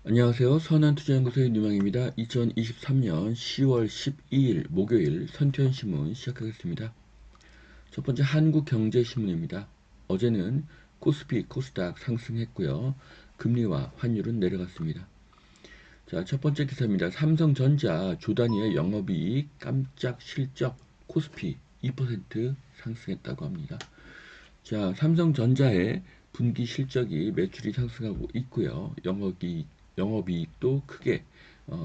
안녕하세요. 선한투자연구소의 유망입니다. 2023년 10월 12일 목요일 선투현신문 시작하겠습니다. 첫 번째 한국경제신문입니다. 어제는 코스피, 코스닥 상승했고요. 금리와 환율은 내려갔습니다. 자, 첫 번째 기사입니다. 삼성전자 주 단위의 영업이익 깜짝 실적 코스피 2% 상승했다고 합니다. 자, 삼성전자의 분기 실적이 매출이 상승하고 있고요. 영업이익도 크게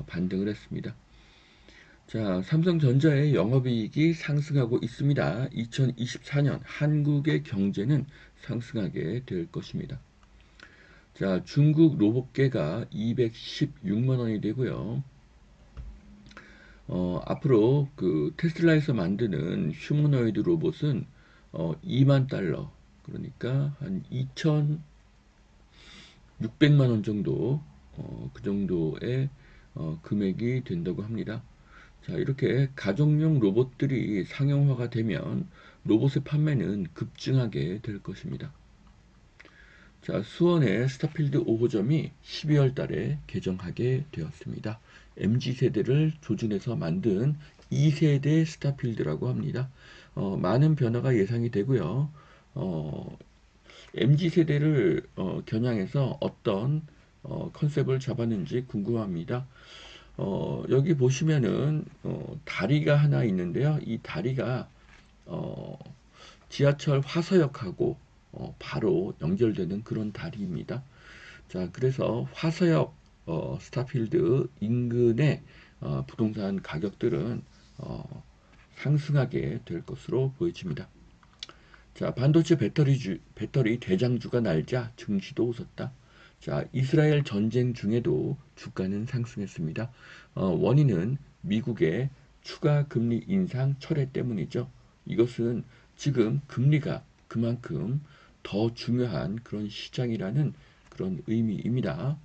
반등을 했습니다. 자, 삼성전자의 영업이익이 상승하고 있습니다. 2024년 한국의 경제는 상승하게 될 것입니다. 자, 중국 로봇계가 216만 원이 되고요. 앞으로 그 테슬라에서 만드는 휴머노이드 로봇은 2만 달러, 그러니까 한 2,600만 원 정도, 그 정도의 금액이 된다고 합니다. 자, 이렇게 가정용 로봇들이 상용화가 되면 로봇의 판매는 급증하게 될 것입니다. 자, 수원의 스타필드 5호점이 12월 달에 개정하게 되었습니다. MZ세대를 조준해서 만든 2세대 스타필드라고 합니다. 많은 변화가 예상이 되고요. MZ세대를 겨냥해서 어떤 컨셉을 잡았는지 궁금합니다. 여기 보시면은 다리가 하나 있는데요. 이 다리가 어, 지하철 화서역하고 바로 연결되는 그런 다리입니다. 자, 그래서 화서역 스타필드 인근의 부동산 가격들은 상승하게 될 것으로 보여집니다. 자, 반도체 배터리 대장주가 날자 증시도 웃었다. 자, 이스라엘 전쟁 중에도 주가는 상승했습니다. 원인은 미국의 추가 금리 인상 철회 때문이죠. 이것은 지금 금리가 그만큼 더 중요한 그런 시장이라는 그런 의미입니다.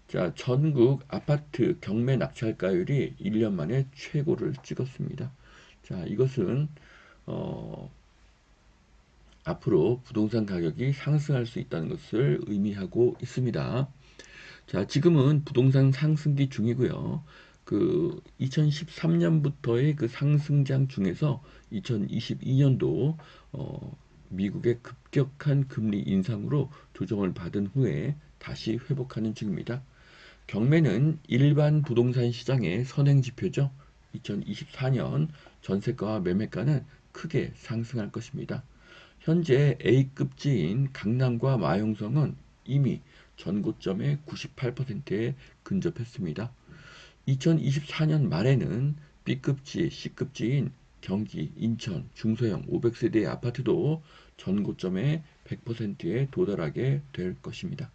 자, 전국 아파트 경매 낙찰가율이 1년 만에 최고를 찍었습니다. 자, 이것은 어, 앞으로 부동산 가격이 상승할 수 있다는 것을 의미하고 있습니다. 자, 지금은 부동산 상승기 중이고요. 그 2013년부터의 그 상승장 중에서 2022년도 미국의 급격한 금리 인상으로 조정을 받은 후에 다시 회복하는 중입니다. 경매는 일반 부동산 시장의 선행 지표죠. 2024년 전세가와 매매가는 크게 상승할 것입니다. 현재 A급지인 강남과 마용성은 이미 전고점의 98%에 근접했습니다. 2024년 말에는 B급지, C급지인 경기, 인천, 중소형 500세대의 아파트도 전고점의 100%에 도달하게 될 것입니다.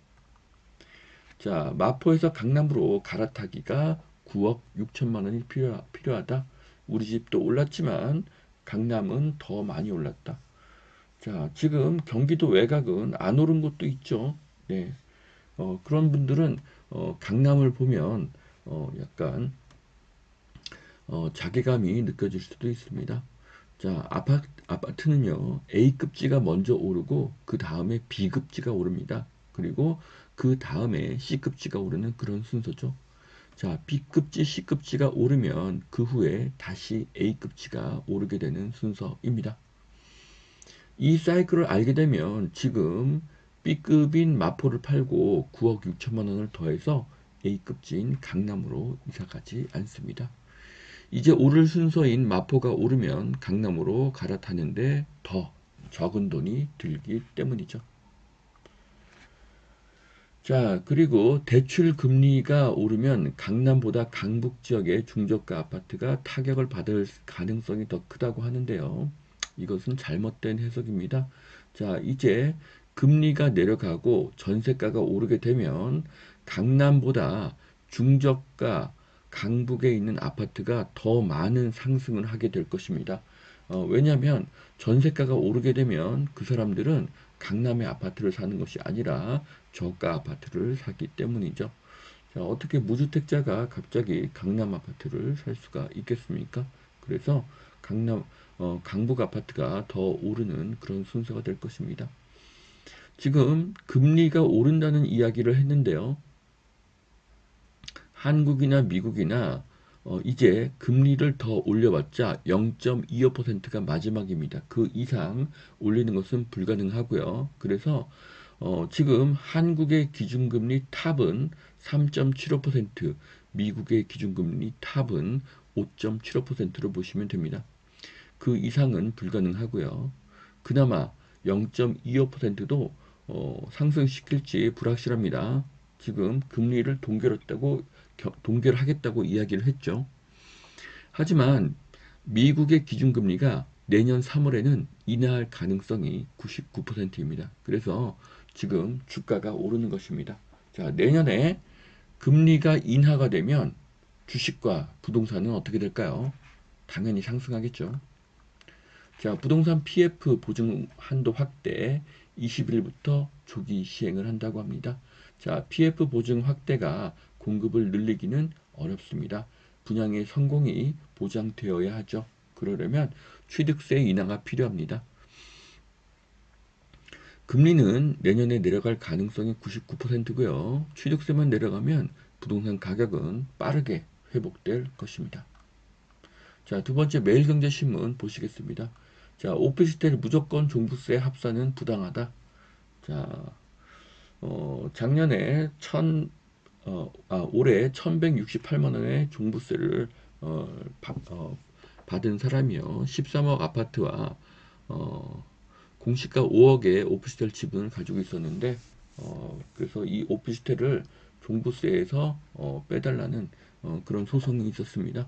자, 마포에서 강남으로 갈아타기가 9억 6천만 원이 필요하다. 우리 집도 올랐지만 강남은 더 많이 올랐다. 자, 지금 경기도 외곽은 안 오른 곳도 있죠. 네. 그런 분들은 강남을 보면 약간 자괴감이 느껴질 수도 있습니다. 자, 아파트는요, A급지가 먼저 오르고 그 다음에 B급지가 오릅니다. 그리고 그 다음에 C급지가 오르는 그런 순서죠. 자, B급지, C급지가 오르면 그 후에 다시 A급지가 오르게 되는 순서입니다. 이 사이클을 알게 되면 지금 B급인 마포를 팔고 9억 6천만 원을 더해서 A급지인 강남으로 이사가지 않습니다. 이제 오를 순서인 마포가 오르면 강남으로 갈아타는데 더 적은 돈이 들기 때문이죠. 자, 그리고 대출 금리가 오르면 강남보다 강북 지역의 중저가 아파트가 타격을 받을 가능성이 더 크다고 하는데요. 이것은 잘못된 해석입니다. 자, 이제 금리가 내려가고 전세가가 오르게 되면 강남보다 중저가 강북에 있는 아파트가 더 많은 상승을 하게 될 것입니다. 왜냐하면 전세가가 오르게 되면 그 사람들은 강남의 아파트를 사는 것이 아니라 저가 아파트를 사기 때문이죠. 자, 어떻게 무주택자가 갑자기 강남 아파트를 살 수가 있겠습니까? 그래서 강북 아파트가 더 오르는 그런 순서가 될 것입니다. 지금 금리가 오른다는 이야기를 했는데요. 한국이나 미국이나 이제 금리를 더 올려봤자 0.25%가 마지막입니다. 그 이상 올리는 것은 불가능하고요. 그래서 지금 한국의 기준금리 탑은 3.75%, 미국의 기준금리 탑은 5.75%로 보시면 됩니다. 그 이상은 불가능하고요. 그나마 0.25%도 상승시킬지 불확실합니다. 지금 금리를 동결 하겠다고 이야기를 했죠. 하지만 미국의 기준금리가 내년 3월에는 인하할 가능성이 99%입니다. 그래서 지금 주가가 오르는 것입니다. 자, 내년에 금리가 인하가 되면 주식과 부동산은 어떻게 될까요? 당연히 상승하겠죠. 자, 부동산 PF 보증 한도 확대 20일부터 조기 시행을 한다고 합니다. 자, PF 보증 확대가 공급을 늘리기는 어렵습니다. 분양의 성공이 보장되어야 하죠. 그러려면 취득세 인하가 필요합니다. 금리는 내년에 내려갈 가능성이 99%고요. 취득세만 내려가면 부동산 가격은 빠르게 회복될 것입니다. 자, 두 번째 매일경제신문 보시겠습니다. 자, 오피스텔 무조건 종부세 합산은 부당하다. 자, 작년에 올해 1168만 원의 종부세를 받은 사람이요. 13억 아파트와 공시가 5억의 오피스텔 지분을 가지고 있었는데 그래서 이 오피스텔을 종부세에서 빼달라는 그런 소송이 있었습니다.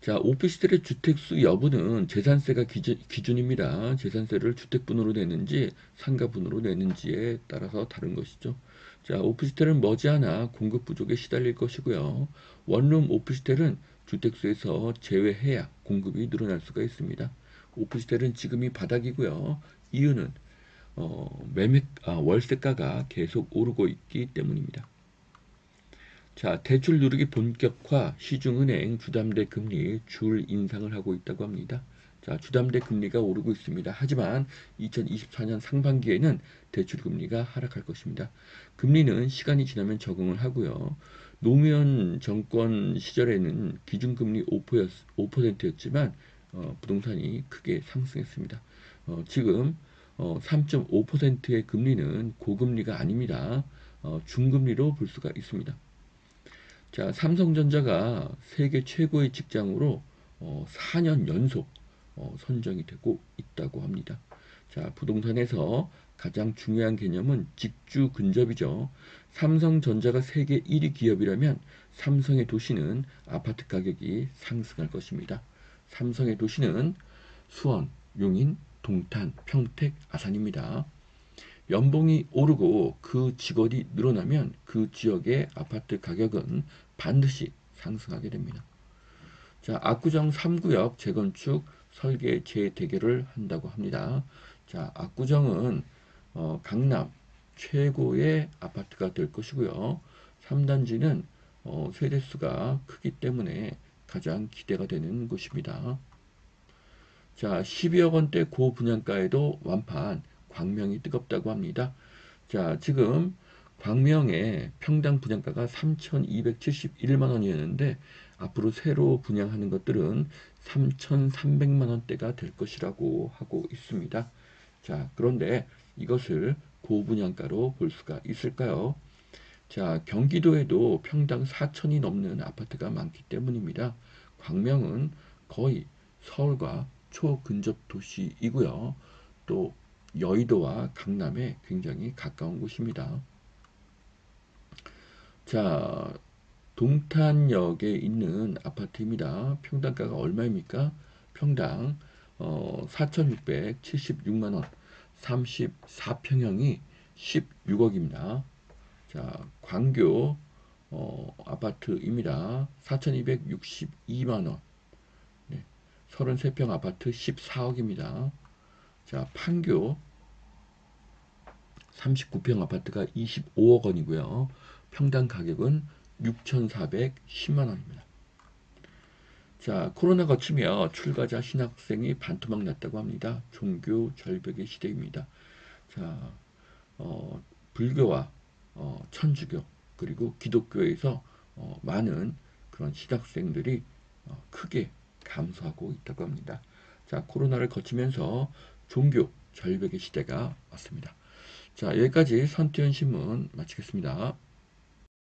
자, 오피스텔의 주택수 여부는 재산세가 기준입니다. 재산세를 주택분으로 내는지 상가분으로 내는지에 따라서 다른 것이죠. 자, 오피스텔은 머지않아 공급 부족에 시달릴 것이고요. 원룸 오피스텔은 주택수에서 제외해야 공급이 늘어날 수가 있습니다. 오피스텔은 지금이 바닥이고요. 이유는 월세가가 계속 오르고 있기 때문입니다. 자, 대출 누르기 본격화, 시중은행 주담대 금리 줄 인상을 하고 있다고 합니다. 자, 주담대 금리가 오르고 있습니다. 하지만 2024년 상반기에는 대출 금리가 하락할 것입니다. 금리는 시간이 지나면 적응을 하고요. 노무현 정권 시절에는 기준금리 5%였지만 부동산이 크게 상승했습니다. 지금 3.5%의 금리는 고금리가 아닙니다. 중금리로 볼 수가 있습니다. 자, 삼성전자가 세계 최고의 직장으로 4년 연속 선정이 되고 있다고 합니다. 자, 부동산에서 가장 중요한 개념은 직주 근접이죠. 삼성전자가 세계 1위 기업이라면 삼성의 도시는 아파트 가격이 상승할 것입니다. 삼성의 도시는 수원, 용인, 동탄, 평택, 아산입니다. 연봉이 오르고 그 직원이 늘어나면 그 지역의 아파트 가격은 반드시 상승하게 됩니다. 자, 압구정 3구역 재건축 설계 재대결을 한다고 합니다. 자, 압구정은 강남 최고의 아파트가 될 것이고요. 3단지는 세대수가 크기 때문에 가장 기대가 되는 곳입니다. 자, 12억 원대 고분양가에도 완판 광명이 뜨겁다고 합니다. 자, 지금 광명의 평당 분양가가 3,271만 원이었는데 앞으로 새로 분양하는 것들은 3,300만 원대가 될 것이라고 하고 있습니다. 자, 그런데 이것을 고분양가로 볼 수가 있을까요? 자, 경기도에도 평당 4천이 넘는 아파트가 많기 때문입니다. 광명은 거의 서울과 초근접 도시이고요. 또 여의도와 강남에 굉장히 가까운 곳입니다. 자, 동탄역에 있는 아파트입니다. 평당가가 얼마입니까? 평당 4,676만 원, 34평형이 16억입니다. 자, 광교 아파트입니다. 4,262만 원. 네, 33평 아파트 14억입니다. 자, 판교 39평 아파트가 25억 원이고요. 평당 가격은 6,410만 원입니다. 자, 코로나 거치며 출가자 신학생이 반토막 났다고 합니다. 종교 절벽의 시대입니다. 자, 불교와 천주교 그리고 기독교에서 많은 그런 신학생들이 크게 감소하고 있다고 합니다. 자, 코로나를 거치면서 종교 절벽의 시대가 왔습니다. 자, 여기까지 선티원 신문 마치겠습니다.